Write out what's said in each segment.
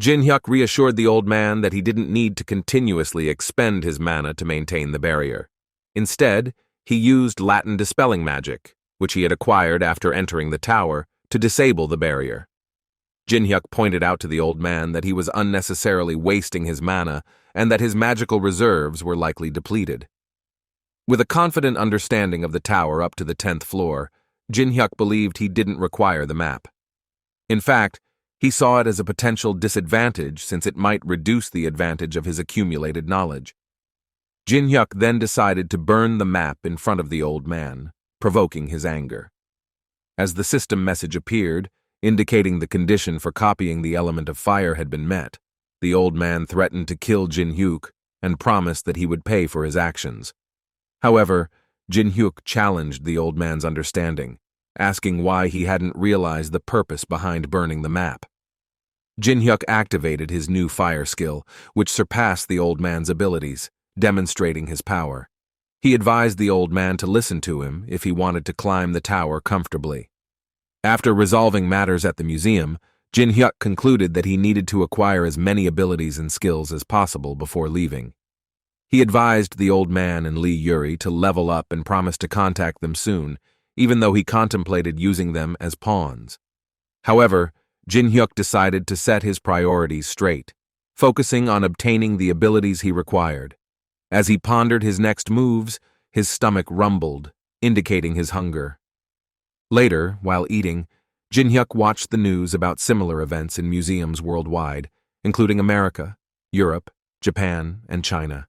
Jinhyuk reassured the old man that he didn't need to continuously expend his mana to maintain the barrier. Instead, he used Latin dispelling magic, which he had acquired after entering the tower, to disable the barrier. Jinhyuk pointed out to the old man that he was unnecessarily wasting his mana and that his magical reserves were likely depleted. With a confident understanding of the tower up to the 10th floor, Jinhyuk believed he didn't require the map. In fact, he saw it as a potential disadvantage since it might reduce the advantage of his accumulated knowledge. Jinhyuk then decided to burn the map in front of the old man, provoking his anger. As the system message appeared, indicating the condition for copying the element of fire had been met, the old man threatened to kill Jinhyuk and promised that he would pay for his actions. However, Jinhyuk challenged the old man's understanding, asking why he hadn't realized the purpose behind burning the map. Jinhyuk activated his new fire skill, which surpassed the old man's abilities, demonstrating his power. He advised the old man to listen to him if he wanted to climb the tower comfortably. After resolving matters at the museum, Jinhyuk concluded that he needed to acquire as many abilities and skills as possible before leaving. He advised the old man and Lee Yuri to level up and promised to contact them soon, even though he contemplated using them as pawns. However, Jinhyuk decided to set his priorities straight, focusing on obtaining the abilities he required. As he pondered his next moves, his stomach rumbled, indicating his hunger. Later, while eating, Jinhyuk watched the news about similar events in museums worldwide, including America, Europe, Japan, and China.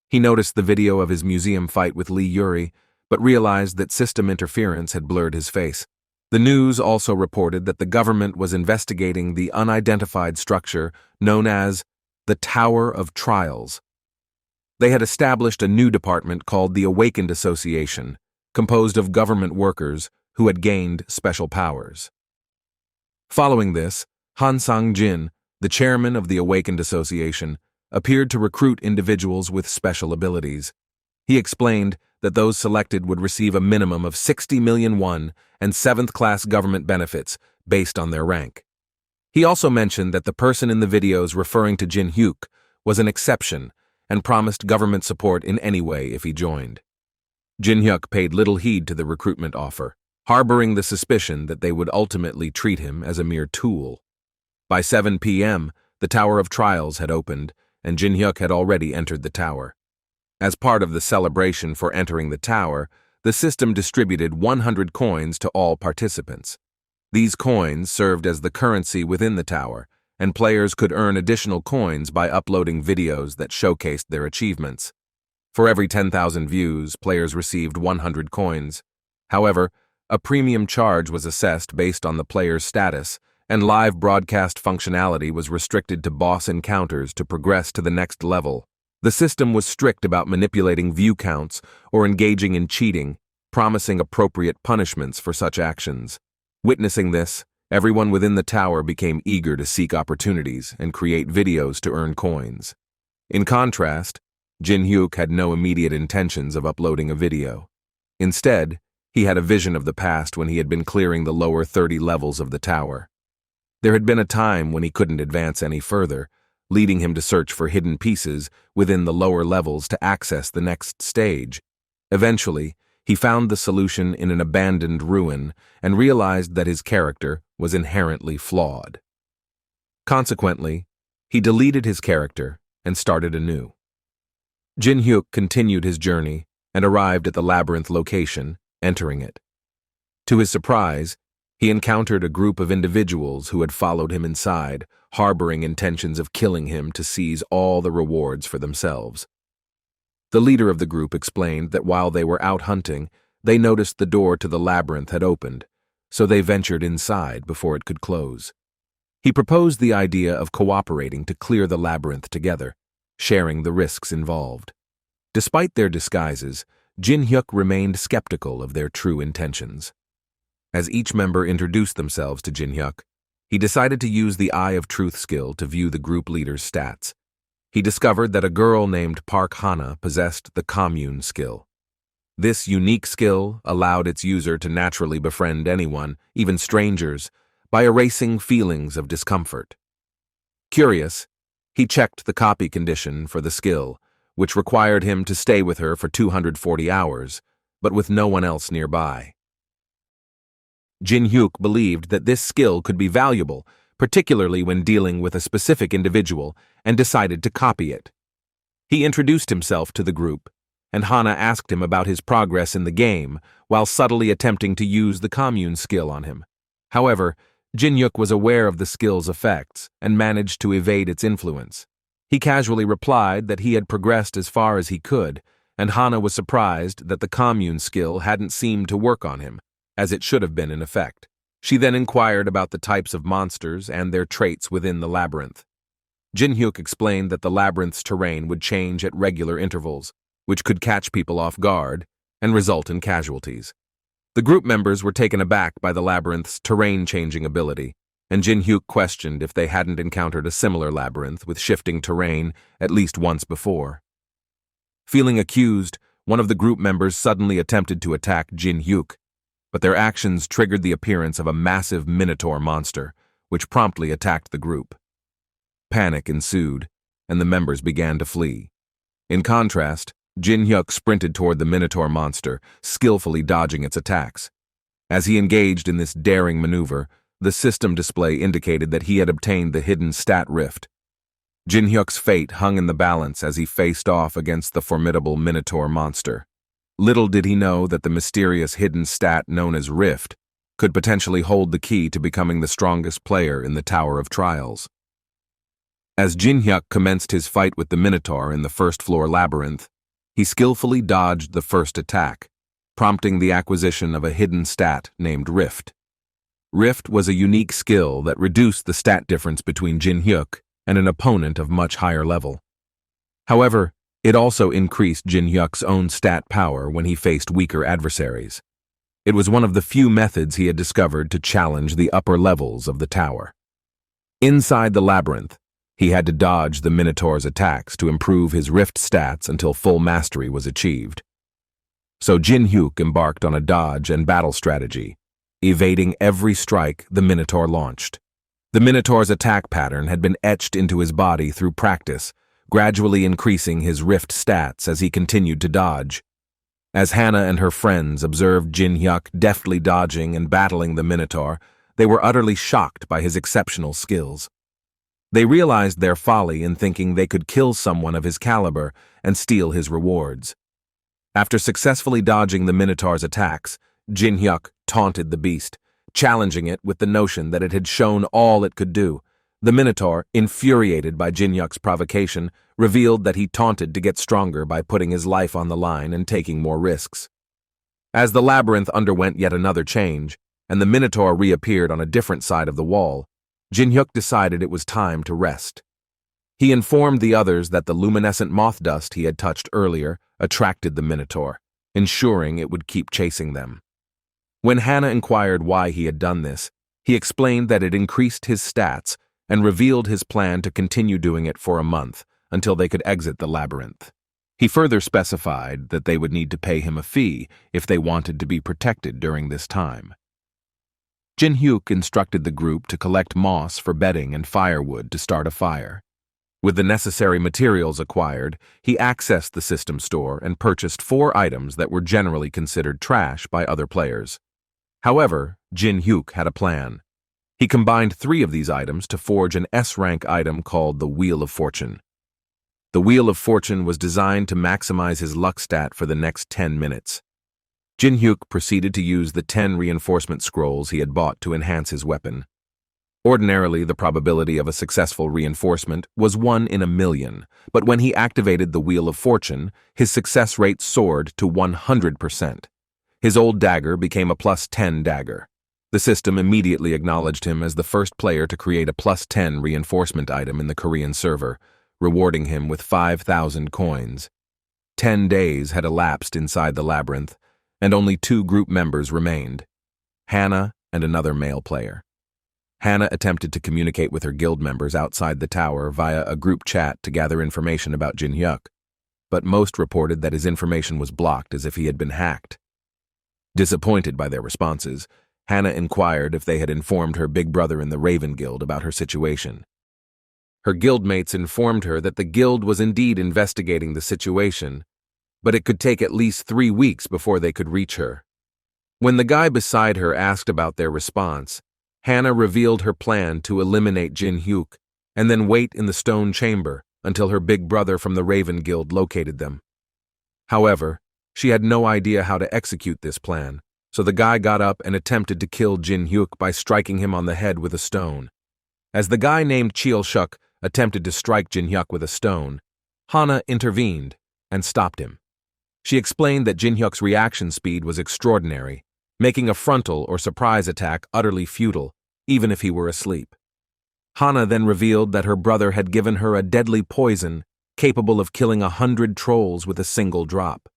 He noticed the video of his museum fight with Lee Yuri, but realized that system interference had blurred his face. The news also reported that the government was investigating the unidentified structure known as the Tower of Trials. They had established a new department called the Awakened Association, composed of government workers who had gained special powers. Following this, Han Sang-jin, the chairman of the Awakened Association, appeared to recruit individuals with special abilities. He explained that those selected would receive a minimum of 60 million won and 7th-class government benefits based on their rank. He also mentioned that the person in the videos referring to Jinhyuk was an exception and promised government support in any way if he joined. Jinhyuk paid little heed to the recruitment offer, harboring the suspicion that they would ultimately treat him as a mere tool. By 7 p.m., the Tower of Trials had opened, and Jinhyuk had already entered the tower. As part of the celebration for entering the tower, the system distributed 100 coins to all participants. These coins served as the currency within the tower, and players could earn additional coins by uploading videos that showcased their achievements. For every 10,000 views, players received 100 coins. However, a premium charge was assessed based on the player's status, and live broadcast functionality was restricted to boss encounters to progress to the next level. The system was strict about manipulating view counts or engaging in cheating, promising appropriate punishments for such actions. Witnessing this, everyone within the tower became eager to seek opportunities and create videos to earn coins. In contrast, Jinhyuk had no immediate intentions of uploading a video. Instead, he had a vision of the past when he had been clearing the lower 30 levels of the tower. There had been a time when he couldn't advance any further, leading him to search for hidden pieces within the lower levels to access the next stage. Eventually, he found the solution in an abandoned ruin and realized that his character was inherently flawed. Consequently, he deleted his character and started anew. Jinhyuk continued his journey and arrived at the labyrinth location, entering it. To his surprise, he encountered a group of individuals who had followed him inside, harboring intentions of killing him to seize all the rewards for themselves. The leader of the group explained that while they were out hunting, they noticed the door to the labyrinth had opened, so they ventured inside before it could close. He proposed the idea of cooperating to clear the labyrinth together, sharing the risks involved. Despite their disguises, Jinhyuk remained skeptical of their true intentions. As each member introduced themselves to Jinhyuk, he decided to use the Eye of Truth skill to view the group leader's stats. He discovered that a girl named Park Hana possessed the Commune skill. This unique skill allowed its user to naturally befriend anyone, even strangers, by erasing feelings of discomfort. Curious, he checked the copy condition for the skill, which required him to stay with her for 240 hours, but with no one else nearby. Jinhyuk believed that this skill could be valuable, particularly when dealing with a specific individual, and decided to copy it. He introduced himself to the group, and Hana asked him about his progress in the game while subtly attempting to use the commune skill on him. However, Jinhyuk was aware of the skill's effects and managed to evade its influence. He casually replied that he had progressed as far as he could, and Hana was surprised that the commune skill hadn't seemed to work on him, as it should have been in effect. She then inquired about the types of monsters and their traits within the labyrinth. Jinhyuk explained that the labyrinth's terrain would change at regular intervals, which could catch people off guard and result in casualties. The group members were taken aback by the labyrinth's terrain-changing ability, and Jinhyuk questioned if they hadn't encountered a similar labyrinth with shifting terrain at least once before. Feeling accused, one of the group members suddenly attempted to attack Jinhyuk, but their actions triggered the appearance of a massive minotaur monster, which promptly attacked the group. Panic ensued, and the members began to flee. In contrast, Jinhyuk sprinted toward the minotaur monster, skillfully dodging its attacks. As he engaged in this daring maneuver, the system display indicated that he had obtained the hidden stat rift. Jinhyuk's fate hung in the balance as he faced off against the formidable minotaur monster. Little did he know that the mysterious hidden stat known as Rift could potentially hold the key to becoming the strongest player in the Tower of Trials. As Jinhyuk commenced his fight with the minotaur in the first-floor labyrinth, he skillfully dodged the first attack, prompting the acquisition of a hidden stat named Rift. Rift was a unique skill that reduced the stat difference between Jinhyuk and an opponent of much higher level. However, it also increased Jinhyuk's own stat power when he faced weaker adversaries. It was one of the few methods he had discovered to challenge the upper levels of the tower. Inside the labyrinth, he had to dodge the Minotaur's attacks to improve his Rift stats until full mastery was achieved. So Jinhyuk embarked on a dodge and battle strategy, evading every strike the Minotaur launched. The Minotaur's attack pattern had been etched into his body through practice, gradually increasing his Rift stats as he continued to dodge. As Hana and her friends observed Jinhyuk deftly dodging and battling the Minotaur, they were utterly shocked by his exceptional skills. They realized their folly in thinking they could kill someone of his caliber and steal his rewards. After successfully dodging the Minotaur's attacks, Jinhyuk taunted the beast, challenging it with the notion that it had shown all it could do. The Minotaur, infuriated by Jinhyuk's provocation, revealed that he taunted to get stronger by putting his life on the line and taking more risks. As the labyrinth underwent yet another change, and the Minotaur reappeared on a different side of the wall, Jinhyuk decided it was time to rest. He informed the others that the luminescent moth dust he had touched earlier attracted the Minotaur, ensuring it would keep chasing them. When Hana inquired why he had done this, he explained that it increased his stats and revealed his plan to continue doing it for a month until they could exit the labyrinth. He further specified that they would need to pay him a fee if they wanted to be protected during this time. Jinhyuk instructed the group to collect moss for bedding and firewood to start a fire. With the necessary materials acquired, he accessed the system store and purchased 4 items that were generally considered trash by other players. However, Jinhyuk had a plan. He combined 3 of these items to forge an S-rank item called the Wheel of Fortune. The Wheel of Fortune was designed to maximize his luck stat for the next 10 minutes. Jinhyuk proceeded to use the 10 reinforcement scrolls he had bought to enhance his weapon. Ordinarily, the probability of a successful reinforcement was 1 in a million, but when he activated the Wheel of Fortune, his success rate soared to 100%. His old dagger became a +10 dagger. The system immediately acknowledged him as the first player to create a +10 reinforcement item in the Korean server, rewarding him with 5,000 coins. 10 days had elapsed inside the labyrinth, and only 2 group members remained, Hana and another male player. Hana attempted to communicate with her guild members outside the tower via a group chat to gather information about Jinhyuk, but most reported that his information was blocked as if he had been hacked. Disappointed by their responses, Hana inquired if they had informed her big brother in the Raven Guild about her situation. Her guildmates informed her that the guild was indeed investigating the situation, but it could take at least 3 weeks before they could reach her. When the guy beside her asked about their response, Hannah revealed her plan to eliminate Jinhyuk and then wait in the stone chamber until her big brother from the Raven Guild located them. However, she had no idea how to execute this plan, so the guy got up and attempted to kill Jinhyuk by striking him on the head with a stone. As the guy named Cheolshuk attempted to strike Jinhyuk with a stone, Hannah intervened and stopped him. She explained that Jinhyuk's reaction speed was extraordinary, making a frontal or surprise attack utterly futile, even if he were asleep. Hannah then revealed that her brother had given her a deadly poison capable of killing 100 trolls with a single drop.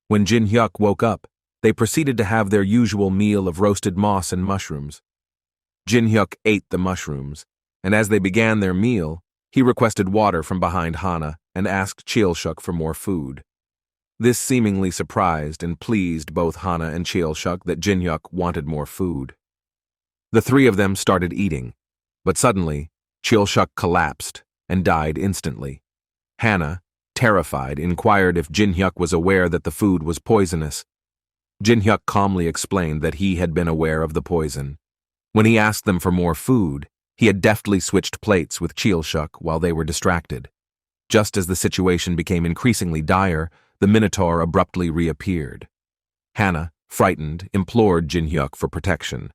When Jinhyuk woke up, they proceeded to have their usual meal of roasted moss and mushrooms. Jinhyuk ate the mushrooms, and as they began their meal, he requested water from behind Hannah and asked Cheolshuk for more food. This seemingly surprised and pleased both Hannah and Cheolshuk that Jinhyuk wanted more food. The three of them started eating, but suddenly, Cheolshuk collapsed and died instantly. Hannah, terrified, inquired if Jinhyuk was aware that the food was poisonous. Jinhyuk calmly explained that he had been aware of the poison. When he asked them for more food, he had deftly switched plates with Cheolshuk while they were distracted. Just as the situation became increasingly dire, the Minotaur abruptly reappeared. Hannah, frightened, implored Jinhyuk for protection.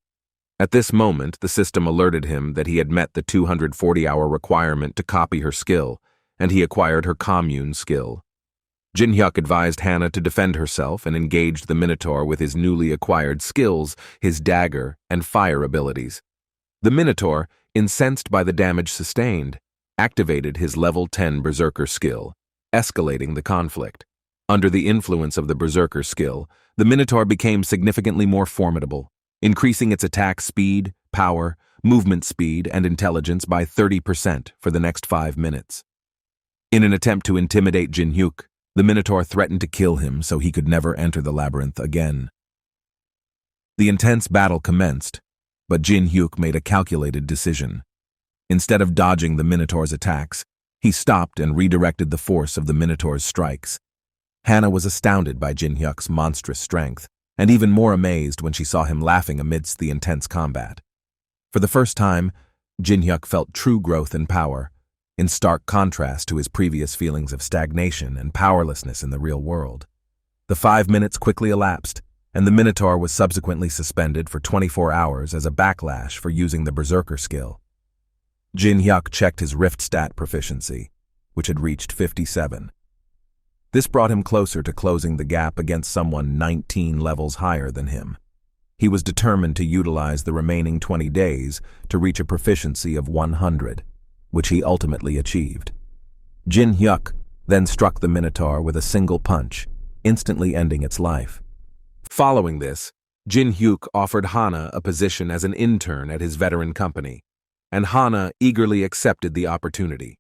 At this moment, the system alerted him that he had met the 240-hour requirement to copy her skill, and he acquired her commune skill. Jinhyuk advised Hannah to defend herself and engaged the Minotaur with his newly acquired skills, his dagger, and fire abilities. The Minotaur, incensed by the damage sustained, activated his level 10 Berserker skill, escalating the conflict. Under the influence of the Berserker skill, the Minotaur became significantly more formidable, increasing its attack speed, power, movement speed, and intelligence by 30% for the next 5 minutes. In an attempt to intimidate Jinhyuk, the Minotaur threatened to kill him so he could never enter the labyrinth again. The intense battle commenced, but Jinhyuk made a calculated decision. Instead of dodging the Minotaur's attacks, he stopped and redirected the force of the Minotaur's strikes. Hannah was astounded by Jinhyuk's monstrous strength, and even more amazed when she saw him laughing amidst the intense combat. For the first time, Jinhyuk felt true growth and power, in stark contrast to his previous feelings of stagnation and powerlessness in the real world. The 5 minutes quickly elapsed, and the Minotaur was subsequently suspended for 24 hours as a backlash for using the Berserker skill. Jinhyuk checked his Rift stat proficiency, which had reached 57. This brought him closer to closing the gap against someone 19 levels higher than him. He was determined to utilize the remaining 20 days to reach a proficiency of 100, which he ultimately achieved. Jinhyuk then struck the Minotaur with a single punch, instantly ending its life. Following this, Jinhyuk offered Hannah a position as an intern at his veteran company, and Hannah eagerly accepted the opportunity.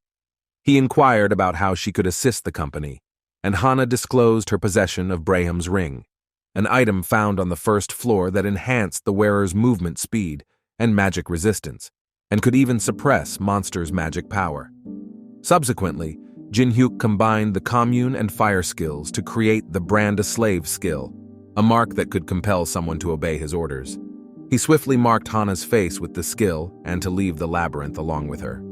He inquired about how she could assist the company, and Hannah disclosed her possession of Braham's ring, an item found on the first floor that enhanced the wearer's movement speed and magic resistance, and could even suppress monsters' magic power. Subsequently, Jinhyuk combined the commune and fire skills to create the Brand a Slave skill, a mark that could compel someone to obey his orders. He swiftly marked Hannah's face with the skill and to leave the labyrinth along with her.